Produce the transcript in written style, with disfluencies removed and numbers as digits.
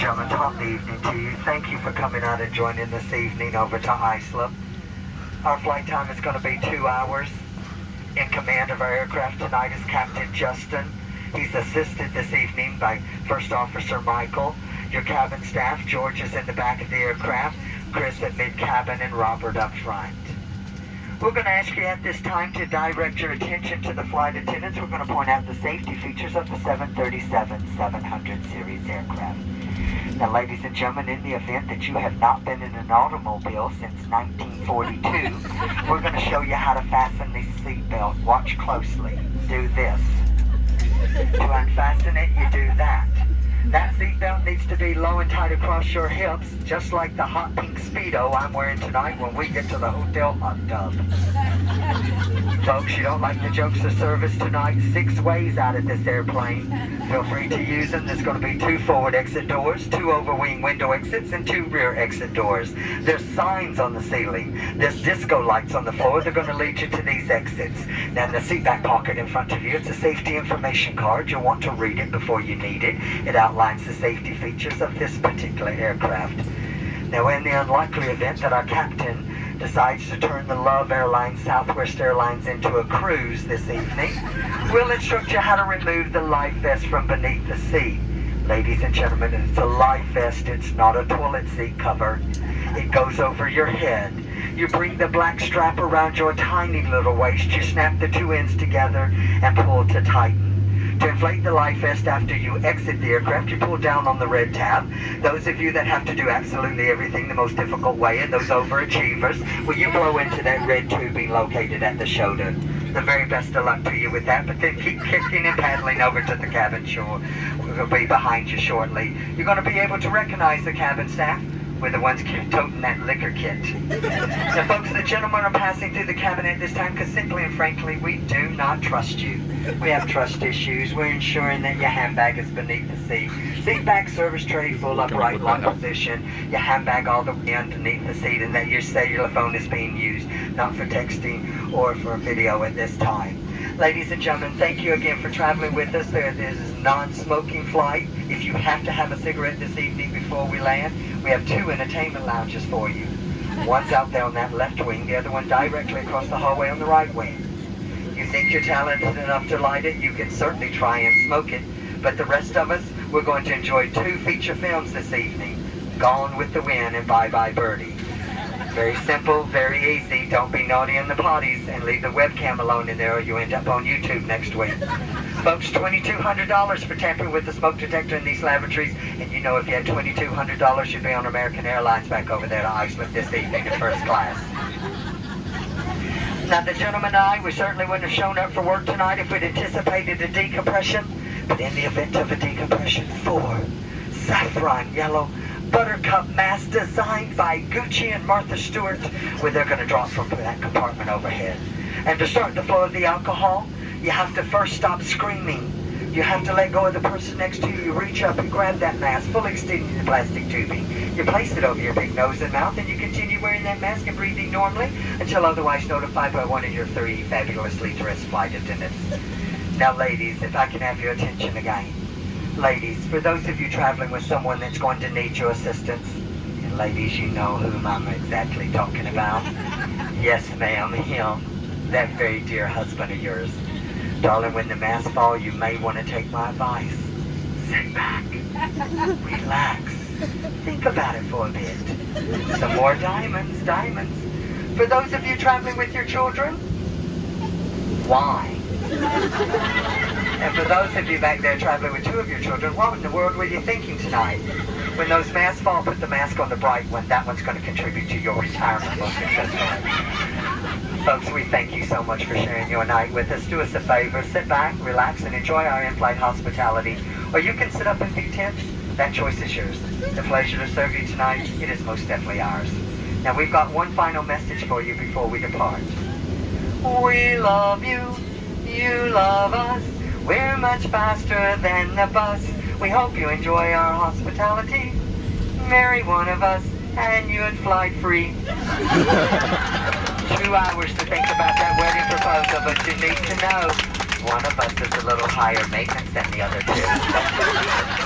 gentlemen, top of the evening to you. Thank you for coming out and joining this evening over to Islip. Our flight time is going to be 2 hours. In command of our aircraft tonight is Captain Justin. He's assisted this evening by First Officer Michael. Your cabin staff, George is in the back of the aircraft, Chris at mid-cabin, and Robert up front. We're going to ask you at this time to direct your attention to the flight attendants. We're going to point out the safety features of the 737-700 series aircraft. Now, ladies and gentlemen, in the event that you have not been in an automobile since 1942, we're going to show you how to fasten the seatbelt. Watch closely. Do this. To unfasten it, you do that. That seatbelt needs to be low and tight across your hips, just like the hot pink Speedo I'm wearing tonight when we get to the hotel hot tub. Folks, you don't like the jokes of service tonight? 6 ways out of this airplane. Feel free to use them. There's going to be 2 forward exit doors, 2 overwing window exits, and 2 rear exit doors. There's signs on the ceiling. There's disco lights on the floor. They're going to lead you to these exits. Now, in the seat back pocket in front of you, it's a safety information card. You'll want to read it before you need it. It outlines the safety features of this particular aircraft. Now, in the unlikely event that our captain decides to turn the Love Airlines Southwest Airlines into a cruise this evening, we'll instruct you how to remove the life vest from beneath the seat. Ladies and gentlemen, it's a life vest. It's not a toilet seat cover. It goes over your head. You bring the black strap around your tiny little waist. You snap the 2 ends together and pull to tighten. To inflate the life vest after you exit the aircraft, you pull down on the red tab. Those of you that have to do absolutely everything the most difficult way, and those overachievers, will you blow into that red tubing located at the shoulder? The very best of luck to you with that, but then keep kicking and paddling over to the cabin shore. We'll be behind you shortly. You're going to be able to recognize the cabin staff. We're the ones toting that liquor kit. Now, folks, the gentlemen are passing through the cabin at this time because simply and frankly, we do not trust you. We have trust issues. We're ensuring that your handbag is beneath the seat. Seat back service tray full upright lock position. Your handbag all the way underneath the seat, and that your cellular phone is being used, not for texting or for video at this time. Ladies and gentlemen, thank you again for traveling with us. This is a non-smoking flight. If you have to have a cigarette this evening before we land, we have 2 entertainment lounges for you. One's out there on that left wing, the other one directly across the hallway on the right wing. You think you're talented enough to light it, you can certainly try and smoke it. But the rest of us, we're going to enjoy 2 feature films this evening, Gone with the Wind and Bye Bye Birdie. Very simple, very easy. Don't be naughty in the potties and leave the webcam alone in there or you end up on YouTube next week. Folks, $2,200 for tampering with the smoke detector in these lavatories. And you know if you had $2,200, you'd be on American Airlines back over there to Iceland this evening in first class. Now, the gentleman and I, we certainly wouldn't have shown up for work tonight if we'd anticipated a decompression. But in the event of a decompression, 4 saffron yellow buttercup masks designed by Gucci and Martha Stewart, where they're going to drop from that compartment overhead. And to start the flow of the alcohol, you have to first stop screaming. You have to let go of the person next to you. You reach up and grab that mask, fully extending the plastic tubing. You place it over your big nose and mouth, and you continue wearing that mask and breathing normally until otherwise notified by one of your 3 fabulously dressed flight attendants. Now, ladies, if I can have your attention again. Ladies, for those of you traveling with someone that's going to need your assistance, and ladies, you know whom I'm exactly talking about. Yes, ma'am, him, that very dear husband of yours. Darling, when the masks fall, you may want to take my advice. Sit back, relax, think about it for a bit. Some more diamonds, diamonds. For those of you traveling with your children, why? And for those of you back there traveling with 2 of your children, what in the world were you thinking tonight? When those masks fall, put the mask on the bright one. That one's going to contribute to your retirement most successfully. Folks, we thank you so much for sharing your night with us. Do us a favor, sit back, relax, and enjoy our in-flight hospitality. Or you can sit up and be tense. That choice is yours. The pleasure to serve you tonight, it is most definitely ours. Now, we've got one final message for you before we depart. We love you, you love us. We're much faster than the bus. We hope you enjoy our hospitality. Marry one of us and you'd fly free. 2 hours to think about that wedding proposal, but you need to know one of us is a little higher maintenance than the other 2.